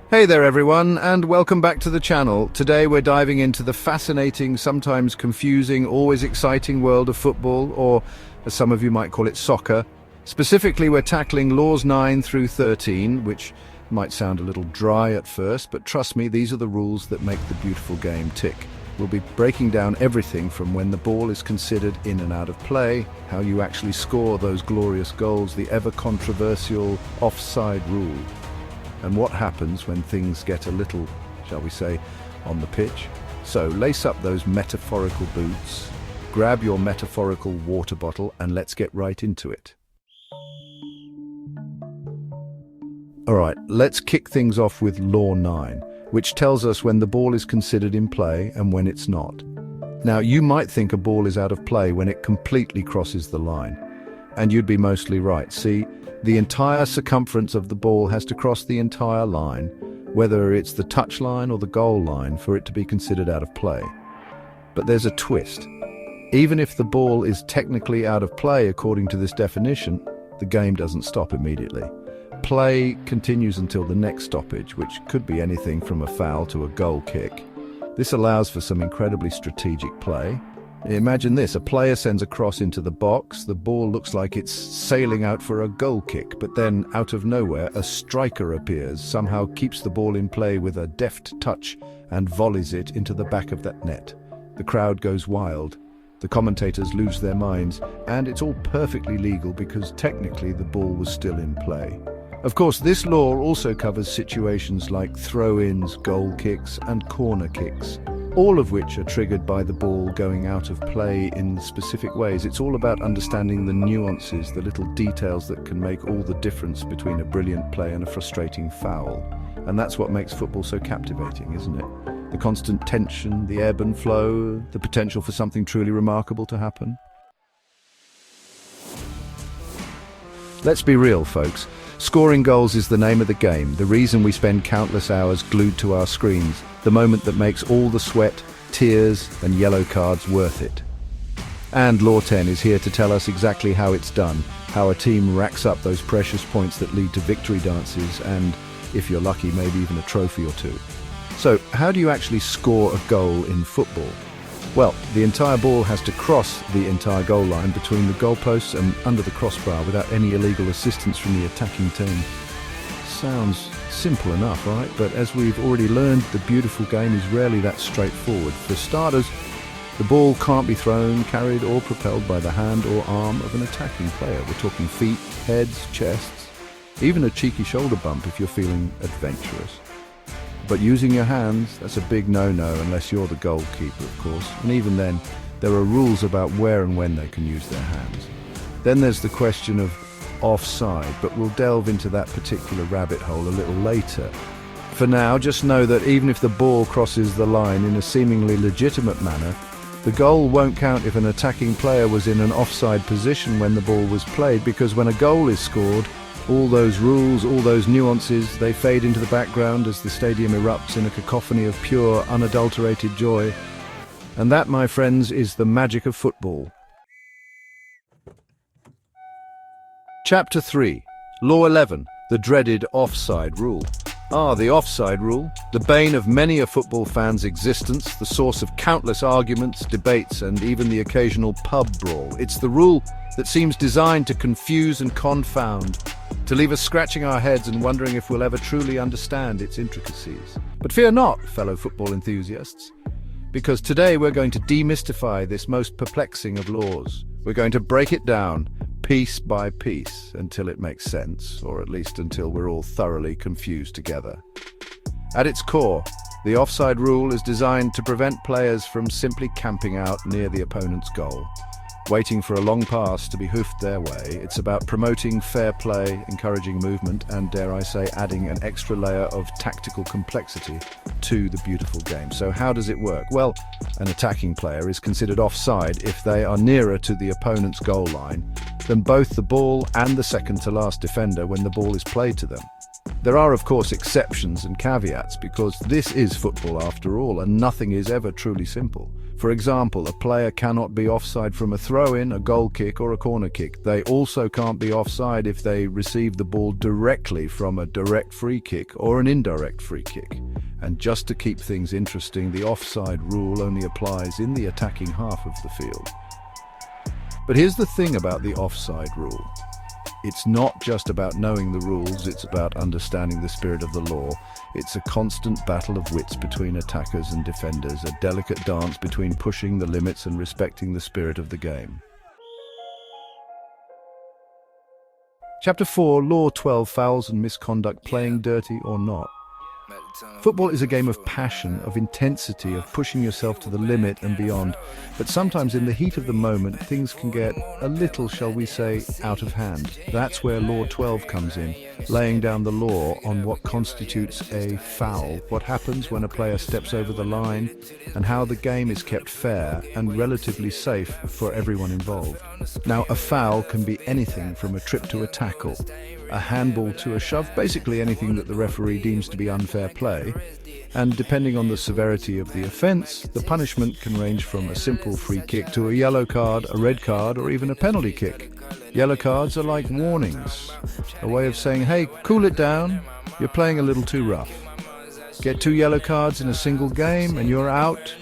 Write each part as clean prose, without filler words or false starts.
Hey there everyone, and welcome back to the channel. Today we're diving into the fascinating, sometimes confusing, always exciting world of football, or as some of you might call it, soccer. Specifically, we're tackling laws 9 through 13, which might sound a little dry at first, but trust me, these are the rules that make the beautiful game tick. We'll be breaking down everything from when the ball is considered in and out of play, how you actually score those glorious goals, the ever-controversial offside rule, and what happens when things get a little, shall we say, on the pitch. So lace up those metaphorical boots, grab your metaphorical water bottle, and let's get right into it. Alright, let's kick things off with Law 9, which tells us when the ball is considered in play and when it's not. Now, you might think a ball is out of play when it completely crosses the line, and you'd be mostly right. See, the entire circumference of the ball has to cross the entire line, whether it's the touch line or the goal line, for it to be considered out of play. But there's a twist. Even if the ball is technically out of play according to this definition, the game doesn't stop immediately. Play continues until the next stoppage, which could be anything from a foul to a goal kick. This allows for some incredibly strategic play. Imagine this, a player sends a cross into the box, the ball looks like it's sailing out for a goal kick, but then out of nowhere a striker appears, somehow keeps the ball in play with a deft touch and volleys it into the back of that net. The crowd goes wild, the commentators lose their minds, and it's all perfectly legal because technically the ball was still in play. Of course, this law also covers situations like throw-ins, goal kicks, and corner kicks, all of which are triggered by the ball going out of play in specific ways. It's all about understanding the nuances, the little details that can make all the difference between a brilliant play and a frustrating foul. And that's what makes football so captivating, isn't it? The constant tension, the ebb and flow, the potential for something truly remarkable to happen. Let's be real, folks. Scoring goals is the name of the game, the reason we spend countless hours glued to our screens, the moment that makes all the sweat, tears, and yellow cards worth it. And Law 10 is here to tell us exactly how it's done, how a team racks up those precious points that lead to victory dances and, if you're lucky, maybe even a trophy or two. So, how do you actually score a goal in football? Well, the entire ball has to cross the entire goal line between the goalposts and under the crossbar without any illegal assistance from the attacking team. Sounds simple enough, right? But as we've already learned, the beautiful game is rarely that straightforward. For starters, the ball can't be thrown, carried or propelled by the hand or arm of an attacking player. We're talking feet, heads, chests, even a cheeky shoulder bump if you're feeling adventurous. But using your hands, that's a big no-no unless you're the goalkeeper, of course. And even then, there are rules about where and when they can use their hands. Then there's the question of offside, but we'll delve into that particular rabbit hole a little later. For now, just know that even if the ball crosses the line in a seemingly legitimate manner, the goal won't count if an attacking player was in an offside position when the ball was played, because when a goal is scored, all those rules, all those nuances, they fade into the background as the stadium erupts in a cacophony of pure, unadulterated joy. And that, my friends, is the magic of football. Chapter 3. Law 11. The dreaded offside rule. The offside rule, the bane of many a football fan's existence, the source of countless arguments, debates, and even the occasional pub brawl. It's the rule that seems designed to confuse and confound, to leave us scratching our heads and wondering if we'll ever truly understand its intricacies. But fear not, fellow football enthusiasts, because today we're going to demystify this most perplexing of laws. We're going to break it down, piece by piece, until it makes sense, or at least until we're all thoroughly confused together. At its core, the offside rule is designed to prevent players from simply camping out near the opponent's goal, waiting for a long pass to be hoofed their way. It's about promoting fair play, encouraging movement, and, dare I say, adding an extra layer of tactical complexity to the beautiful game. So how does it work? Well, an attacking player is considered offside if they are nearer to the opponent's goal line than both the ball and the second-to-last defender when the ball is played to them. There are, of course, exceptions and caveats, because this is football after all, and nothing is ever truly simple. For example, a player cannot be offside from a throw-in, a goal kick, or a corner kick. They also can't be offside if they receive the ball directly from a direct free kick or an indirect free kick. And just to keep things interesting, the offside rule only applies in the attacking half of the field. But here's the thing about the offside rule. It's not just about knowing the rules, it's about understanding the spirit of the law. It's a constant battle of wits between attackers and defenders, a delicate dance between pushing the limits and respecting the spirit of the game. Chapter 4, Law 12, Fouls and Misconduct, Playing Dirty or Not. Football is a game of passion, of intensity, of pushing yourself to the limit and beyond. But sometimes in the heat of the moment, things can get a little, shall we say, out of hand. That's where Law 12 comes in, laying down the law on what constitutes a foul, what happens when a player steps over the line, and how the game is kept fair and relatively safe for everyone involved. Now, a foul can be anything from a trip to a tackle, a handball to a shove, basically anything that the referee deems to be unfair play. And depending on the severity of the offence, the punishment can range from a simple free kick to a yellow card, a red card, or even a penalty kick. Yellow cards are like warnings, a way of saying, hey, cool it down, you're playing a little too rough. Get 2 yellow cards in a single game and you're out,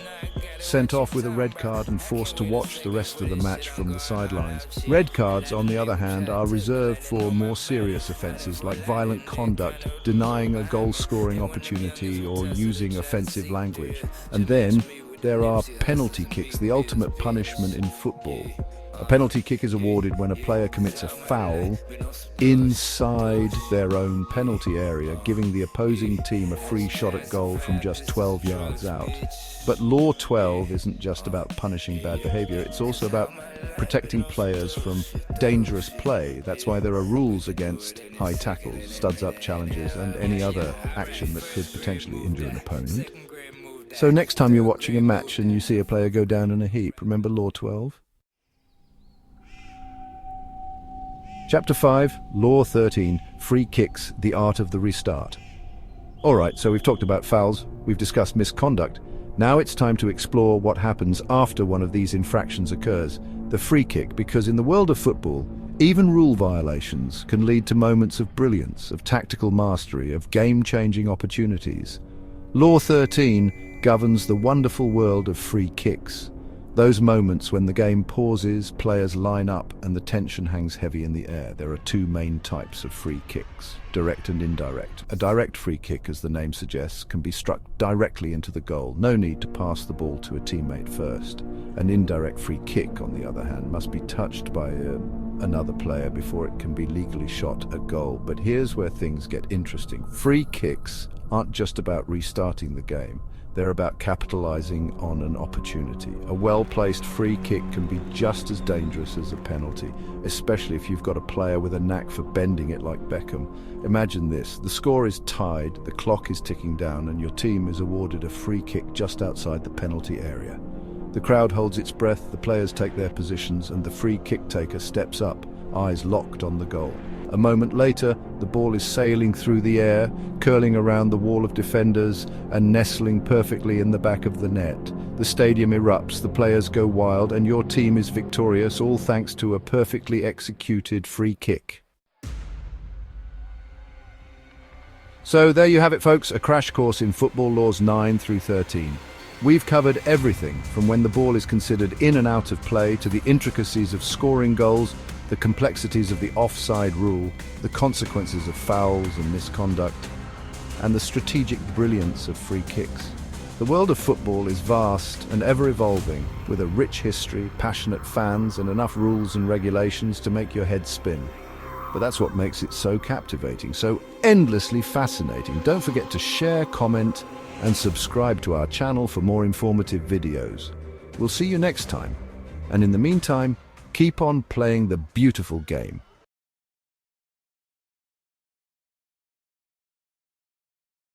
sent off with a red card and forced to watch the rest of the match from the sidelines. Red cards, on the other hand, are reserved for more serious offences like violent conduct, denying a goal-scoring opportunity, or using offensive language. And then there are penalty kicks, the ultimate punishment in football. A penalty kick is awarded when a player commits a foul inside their own penalty area, giving the opposing team a free shot at goal from just 12 yards out. But Law 12 isn't just about punishing bad behaviour, it's also about protecting players from dangerous play. That's why there are rules against high tackles, studs-up challenges, and any other action that could potentially injure an opponent. So next time you're watching a match and you see a player go down in a heap, remember Law 12? Chapter 5, Law 13, Free Kicks, the Art of the Restart. Alright, so we've talked about fouls, we've discussed misconduct. Now it's time to explore what happens after one of these infractions occurs, the free kick, because in the world of football, even rule violations can lead to moments of brilliance, of tactical mastery, of game-changing opportunities. Law 13 governs the wonderful world of free kicks. Those moments when the game pauses, players line up, and the tension hangs heavy in the air. There are 2 main types of free kicks, direct and indirect. A direct free kick, as the name suggests, can be struck directly into the goal. No need to pass the ball to a teammate first. An indirect free kick, on the other hand, must be touched by another player before it can be legally shot at goal. But here's where things get interesting. Free kicks aren't just about restarting the game. They're about capitalizing on an opportunity. A well-placed free kick can be just as dangerous as a penalty, especially if you've got a player with a knack for bending it like Beckham. Imagine this, the score is tied, the clock is ticking down, and your team is awarded a free kick just outside the penalty area. The crowd holds its breath, the players take their positions, and the free kick taker steps up, eyes locked on the goal. A moment later, the ball is sailing through the air, curling around the wall of defenders and nestling perfectly in the back of the net. The stadium erupts, the players go wild, and your team is victorious, all thanks to a perfectly executed free kick. So there you have it, folks, a crash course in football laws 9 through 13. We've covered everything from when the ball is considered in and out of play to the intricacies of scoring goals, the complexities of the offside rule, the consequences of fouls and misconduct, and the strategic brilliance of free kicks. The world of football is vast and ever-evolving, with a rich history, passionate fans, and enough rules and regulations to make your head spin. But that's what makes it so captivating, so endlessly fascinating. Don't forget to share, comment, and subscribe to our channel for more informative videos. We'll see you next time, and in the meantime, keep on playing the beautiful game.